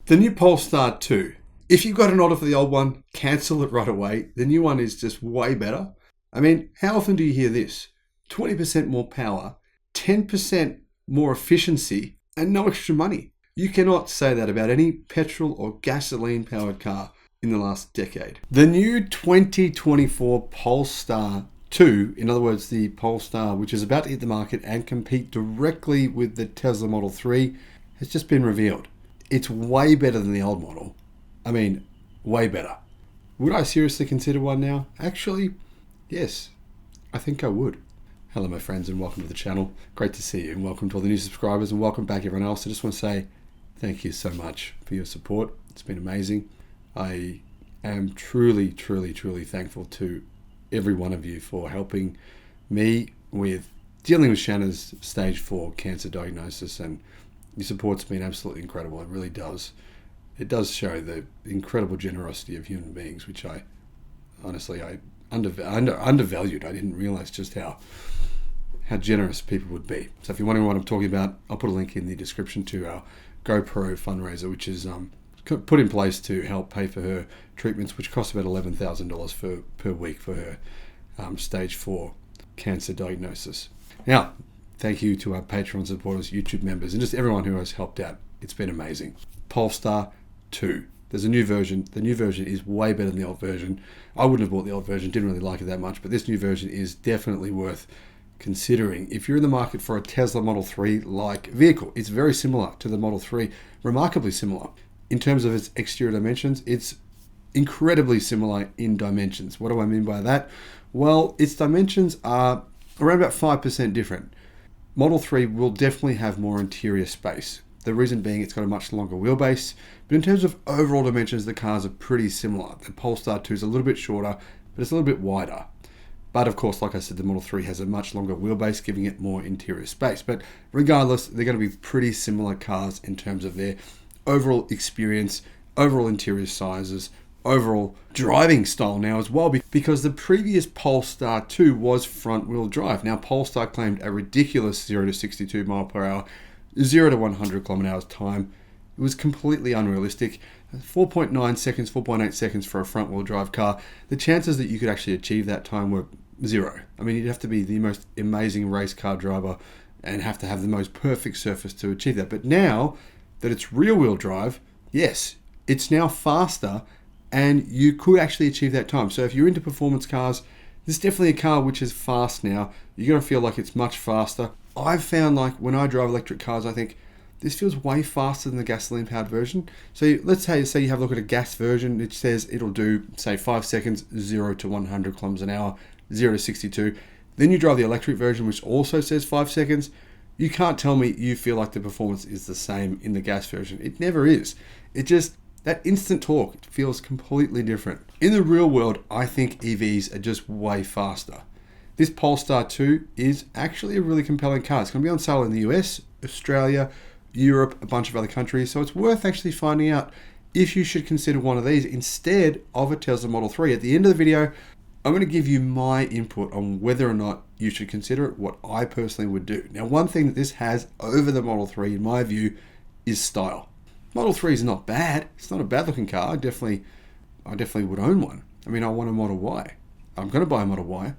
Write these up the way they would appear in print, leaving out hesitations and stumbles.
The new Polestar 2. If you've got an order for the old one, cancel it right away. The new one is just way better. I mean, how often do you hear this? 20% more power, 10% more efficiency, and no extra money. You cannot say that about any petrol or gasoline powered car in the last decade. The new 2024 Polestar 2, in other words, the Polestar, which is about to hit the market and compete directly with the Tesla Model 3, has just been revealed. It's way better than the old model. I mean, way better. Would I seriously consider one now? Actually, yes, I think I would. Hello, my friends, and welcome to the channel. Great to see you, and welcome to all the new subscribers, and welcome back everyone else. I just want to say thank you so much for your support. It's been amazing. I am truly, truly, truly thankful to every one of you for helping me with dealing with Shanna's stage 4 cancer diagnosis, and your support's been absolutely incredible. It really does. It does show the incredible generosity of human beings, which I honestly undervalued. I didn't realize just how generous people would be. So if you're wondering what I'm talking about, I'll put a link in the description to our GoPro fundraiser, which is put in place to help pay for her treatments, which cost about $11,000 per week for her stage 4 cancer diagnosis. Now, thank you to our Patreon supporters, YouTube members, and just everyone who has helped out. It's been amazing. Polestar 2. There's a new version. The new version is way better than the old version. I wouldn't have bought the old version, didn't really like it that much, but this new version is definitely worth considering. If you're in the market for a Tesla Model 3-like vehicle, it's very similar to the Model 3, remarkably similar. In terms of its exterior dimensions, it's incredibly similar in dimensions. What do I mean by that? Well, its dimensions are around about 5% different. Model 3 will definitely have more interior space. The reason being it's got a much longer wheelbase, but in terms of overall dimensions, the cars are pretty similar. The Polestar 2 is a little bit shorter, but it's a little bit wider. But of course, like I said, the Model 3 has a much longer wheelbase, giving it more interior space. But regardless, they're going to be pretty similar cars in terms of their overall experience, overall interior sizes, overall driving style now as well, because the previous Polestar 2 was front-wheel drive. Now, Polestar claimed a ridiculous 0 to 62 mile per hour, 0 to 100 kilometer hours time. It was completely unrealistic. 4.9 seconds, 4.8 seconds for a front-wheel drive car. The chances that you could actually achieve that time were zero. I mean, you'd have to be the most amazing race car driver and have to have the most perfect surface to achieve that. But now that it's rear-wheel drive, yes, it's now faster, and you could actually achieve that time. So if you're into performance cars, this is definitely a car which is fast now. You're going to feel like it's much faster. I've found, like, when I drive electric cars, I think this feels way faster than the gasoline-powered version. So let's say you have a look at a gas version. It says it'll do, say, 5 seconds, 0 to 100 kilometers an hour, 0 to 62. Then you drive the electric version, which also says 5 seconds. You can't tell me you feel like the performance is the same in the gas version. It never is. It just, that instant torque feels completely different. In the real world, I think EVs are just way faster. This Polestar 2 is actually a really compelling car. It's going to be on sale in the US, Australia, Europe, a bunch of other countries. So it's worth actually finding out if you should consider one of these instead of a Tesla Model 3. At the end of the video, I'm going to give you my input on whether or not you should consider it, what I personally would do. Now, one thing that this has over the Model 3, in my view, is style. Model 3 is not bad. It's not a bad looking car. I definitely would own one. I mean, I want a Model Y. I'm going to buy a Model Y,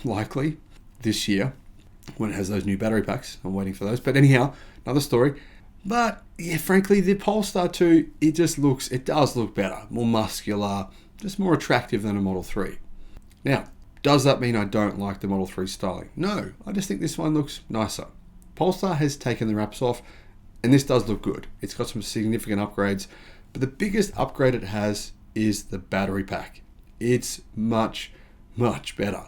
likely, this year, when it has those new battery packs. I'm waiting for those. But anyhow, another story. But yeah, frankly, the Polestar 2, it does look better, more muscular, just more attractive than a Model 3. Now, does that mean I don't like the Model 3 styling? No, I just think this one looks nicer. Polestar has taken the wraps off, and this does look good. It's got some significant upgrades, but the biggest upgrade it has is the battery pack. It's much, much better.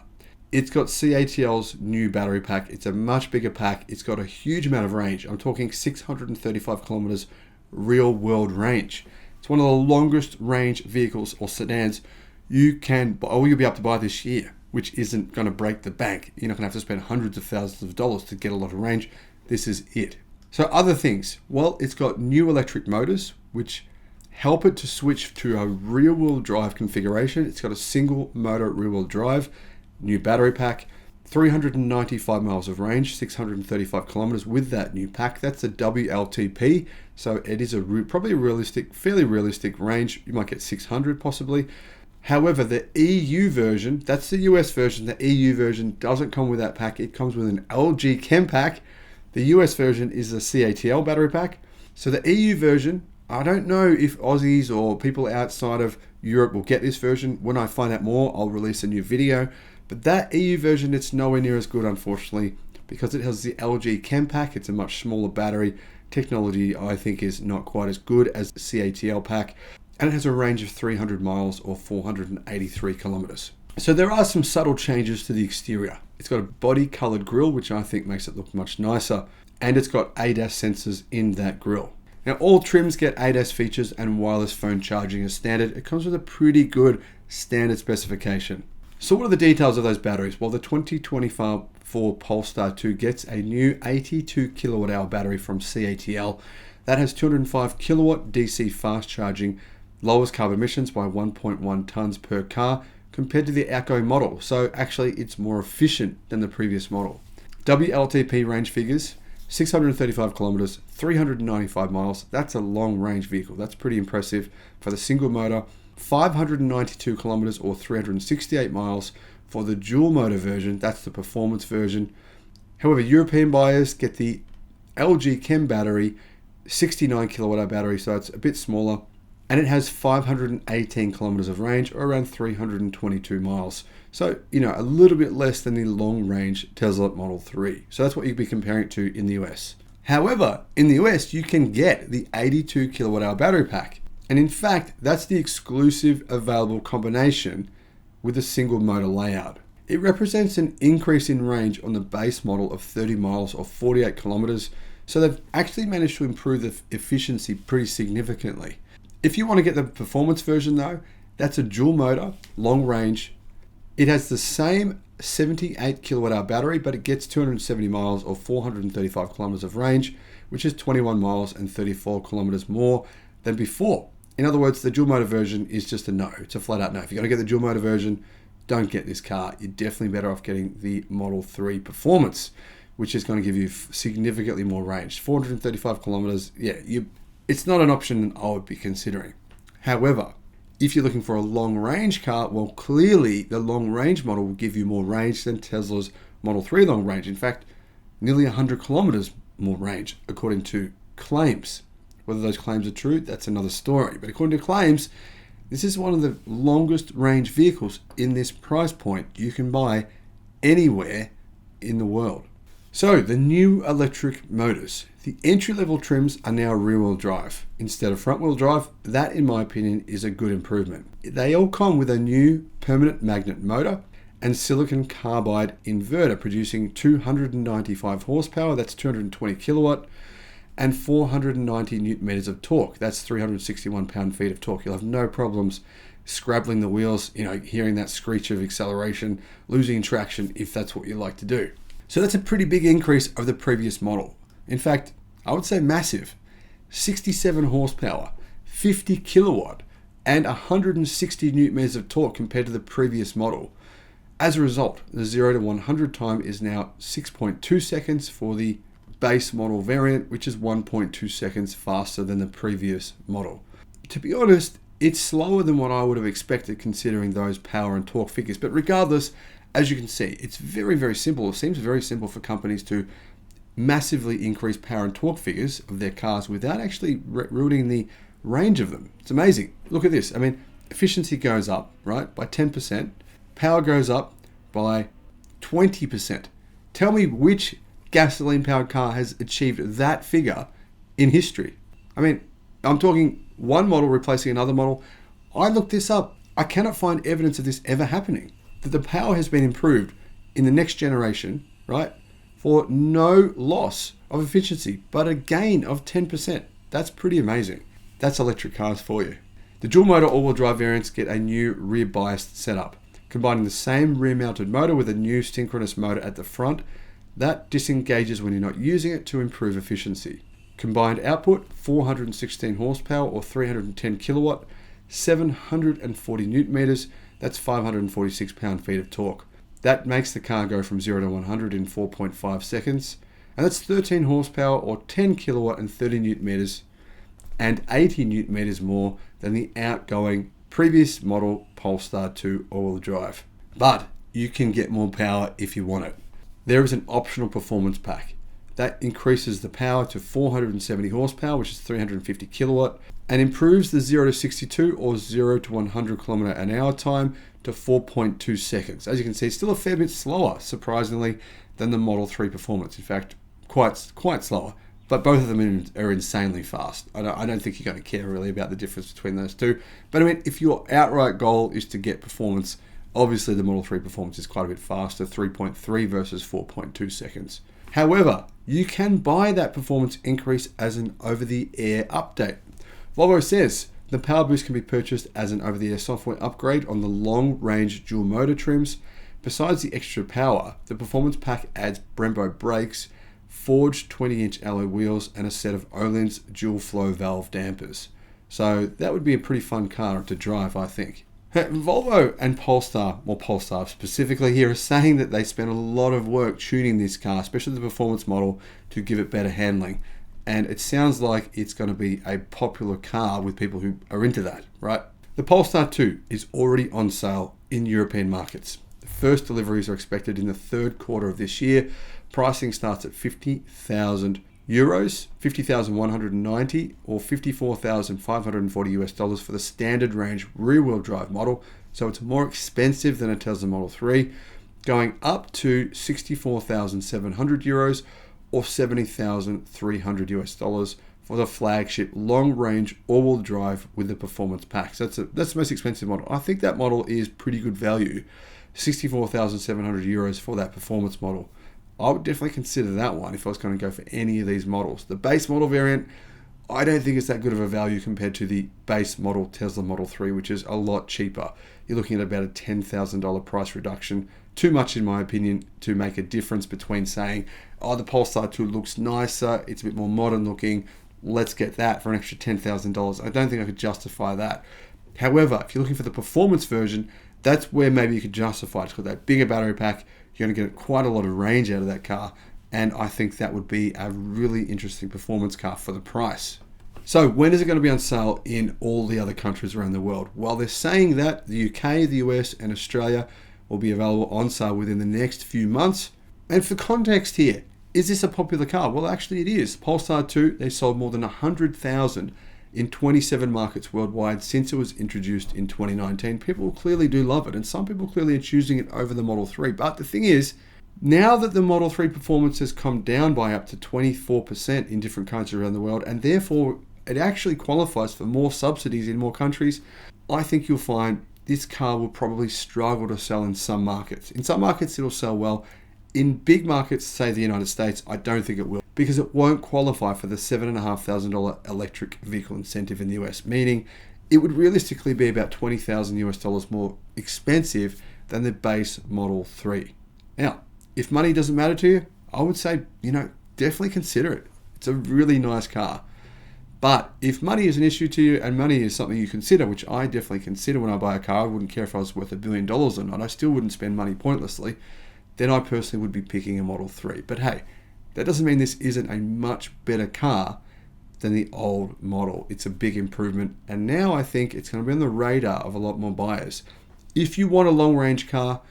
It's got CATL's new battery pack. It's a much bigger pack. It's got a huge amount of range. I'm talking 635 kilometers real world range. It's one of the longest range vehicles or sedans you'll be able to buy this year, which isn't going to break the bank. You're not going to have to spend hundreds of thousands of dollars to get a lot of range. This is it. So other things, well, it's got new electric motors, which help it to switch to a rear-wheel drive configuration. It's got a single motor rear-wheel drive, new battery pack, 395 miles of range, 635 kilometers with that new pack. That's a WLTP, so it is probably a realistic, fairly realistic range. You might get 600 possibly. However, the EU version, that's the US version, the EU version doesn't come with that pack. It comes with an LG Chem pack. The US version is the CATL battery pack. So the EU version, I don't know if Aussies or people outside of Europe will get this version. When I find out more, I'll release a new video. But that EU version, it's nowhere near as good, unfortunately, because it has the LG Chem pack. It's a much smaller battery. Technology, I think, is not quite as good as the CATL pack. And it has a range of 300 miles or 483 kilometers. So there are some subtle changes to the exterior. It's got a body colored grille, which I think makes it look much nicer. And it's got ADAS sensors in that grille. Now, all trims get ADAS features and wireless phone charging as standard. It comes with a pretty good standard specification. So what are the details of those batteries? Well, the 2024 Polestar 2 gets a new 82 kilowatt hour battery from CATL. That has 205 kilowatt DC fast charging, lowers carbon emissions by 1.1 tons per car compared to the Echo model. So actually it's more efficient than the previous model. WLTP range figures, 635 kilometers, 395 miles. That's a long range vehicle. That's pretty impressive for the single motor. 592 kilometers or 368 miles for the dual motor version. That's the performance version. However, European buyers get the LG Chem battery, 69 kilowatt hour battery, so it's a bit smaller, and it has 518 kilometers of range or around 322 miles. So, a little bit less than the long range Tesla Model 3. So that's what you'd be comparing it to in the US. However, in the US, you can get the 82 kilowatt hour battery pack. And in fact, that's the exclusive available combination with a single motor layout. It represents an increase in range on the base model of 30 miles or 48 kilometers. So they've actually managed to improve the efficiency pretty significantly. If you want to get the performance version though, that's a dual motor, long range. It has the same 78 kilowatt hour battery, but it gets 270 miles or 435 kilometers of range, which is 21 miles and 34 kilometers more than before. In other words, the dual motor version is just a no. It's a flat out no. If you're going to get the dual motor version, don't get this car. You're definitely better off getting the Model 3 Performance, which is going to give you significantly more range. 435 kilometers, it's not an option I would be considering. However, if you're looking for a long range car, well, clearly the long range model will give you more range than Tesla's Model 3 long range. In fact, nearly 100 kilometers more range, according to claims. Whether those claims are true, that's another story. But according to claims, this is one of the longest range vehicles in this price point you can buy anywhere in the world. So the new electric motors. The entry-level trims are now rear-wheel drive instead of front-wheel drive. That, in my opinion, is a good improvement. They all come with a new permanent magnet motor and silicon carbide inverter producing 295 horsepower, that's 220 kilowatt, and 490 newton meters of torque. That's 361 pound-feet of torque. You'll have no problems scrabbling the wheels, hearing that screech of acceleration, losing traction if that's what you like to do. So that's a pretty big increase of the previous model. In fact, I would say massive. 67 horsepower, 50 kilowatt, and 160 newton meters of torque compared to the previous model. As a result, the 0 to 100 time is now 6.2 seconds for the base model variant, which is 1.2 seconds faster than the previous model. To be honest, it's slower than what I would have expected considering those power and torque figures. But regardless, as you can see, it's very, very simple. It seems very simple for companies to massively increase power and torque figures of their cars without actually ruining the range of them. It's amazing. Look at this. Efficiency goes up, right, by 10%. Power goes up by 20%. Tell me which gasoline-powered car has achieved that figure in history. I'm talking one model replacing another model. I looked this up. I cannot find evidence of this ever happening. That the power has been improved in the next generation, right, for no loss of efficiency, but a gain of 10%. That's pretty amazing. That's electric cars for you. The dual motor all-wheel drive variants get a new rear biased setup, combining the same rear mounted motor with a new synchronous motor at the front that disengages when you're not using it to improve efficiency. Combined output, 416 horsepower or 310 kilowatt, 740 newton meters, that's 546 pound-feet of torque. That makes the car go from 0 to 100 in 4.5 seconds. And that's 13 horsepower or 10 kilowatt and 30 newton meters and 80 newton meters more than the outgoing previous model Polestar 2 all-wheel drive. But you can get more power if you want it. There is an optional performance pack that increases the power to 470 horsepower, which is 350 kilowatt, and improves the 0 to 62 or 0 to 100 kilometer an hour time to 4.2 seconds. As you can see, it's still a fair bit slower, surprisingly, than the Model 3 Performance. In fact, quite slower. But both of them are insanely fast. I don't think you're going to care really about the difference between those two. But I mean, if your outright goal is to get performance, obviously the Model 3 Performance is quite a bit faster, 3.3 versus 4.2 seconds. However, you can buy that performance increase as an over-the-air update. Volvo says the power boost can be purchased as an over-the-air software upgrade on the long-range dual motor trims. Besides the extra power, the performance pack adds Brembo brakes, forged 20-inch alloy wheels, and a set of Öhlins dual flow valve dampers. So that would be a pretty fun car to drive, I think. Volvo and Polestar, or Polestar specifically here, are saying that they spent a lot of work tuning this car, especially the performance model, to give it better handling. And it sounds like it's going to be a popular car with people who are into that, right? The Polestar 2 is already on sale in European markets. The first deliveries are expected in the third quarter of this year. Pricing starts at 50,000 euros, 50,190 or 54,540 US dollars for the standard range rear-wheel drive model. So it's more expensive than a Tesla Model 3, going up to 64,700 euros or 70,300 US dollars for the flagship long-range all-wheel drive with the performance pack. So that's the most expensive model. I think that model is pretty good value, 64,700 euros for that performance model. I would definitely consider that one if I was going to go for any of these models. The base model variant, I don't think it's that good of a value compared to the base model Tesla Model 3, which is a lot cheaper. You're looking at about a $10,000 price reduction. Too much, in my opinion, to make a difference between saying, oh, the Polestar 2 looks nicer, it's a bit more modern looking, let's get that for an extra $10,000. I don't think I could justify that. However, if you're looking for the performance version, that's where maybe you could justify it. It's got that bigger battery pack. You're going to get quite a lot of range out of that car, and I think that would be a really interesting performance car for the price. So when is it going to be on sale in all the other countries around the world? Well, they're saying that the UK, the US, and Australia will be available on sale within the next few months. And for context here, is this a popular car? Well, actually it is. Polestar 2, they sold more than 100,000 in 27 markets worldwide since it was introduced in 2019. People clearly do love it, and some people clearly are choosing it over the Model 3. But the thing is, now that the Model 3 performance has come down by up to 24% in different countries around the world, and therefore it actually qualifies for more subsidies in more countries, I think you'll find this car will probably struggle to sell in some markets. In some markets, it'll sell well. In big markets, say the United States, I don't think it will, because it won't qualify for the $7,500 electric vehicle incentive in the US, meaning it would realistically be about 20,000 US dollars more expensive than the base Model 3. Now, if money doesn't matter to you, I would say, definitely consider it. It's a really nice car. But if money is an issue to you, and money is something you consider, which I definitely consider when I buy a car, I wouldn't care if I was worth $1 billion or not, I still wouldn't spend money pointlessly, then I personally would be picking a Model 3. But hey, that doesn't mean this isn't a much better car than the old model. It's a big improvement, and now I think it's going to be on the radar of a lot more buyers. If you want a long-range car,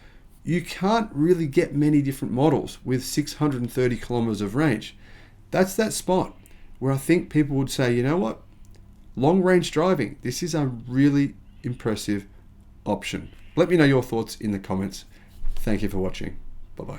you can't really get many different models with 630 kilometers of range. That's that spot where I think people would say, you know what? Long-range driving, this is a really impressive option. Let me know your thoughts in the comments. Thank you for watching. Bye-bye.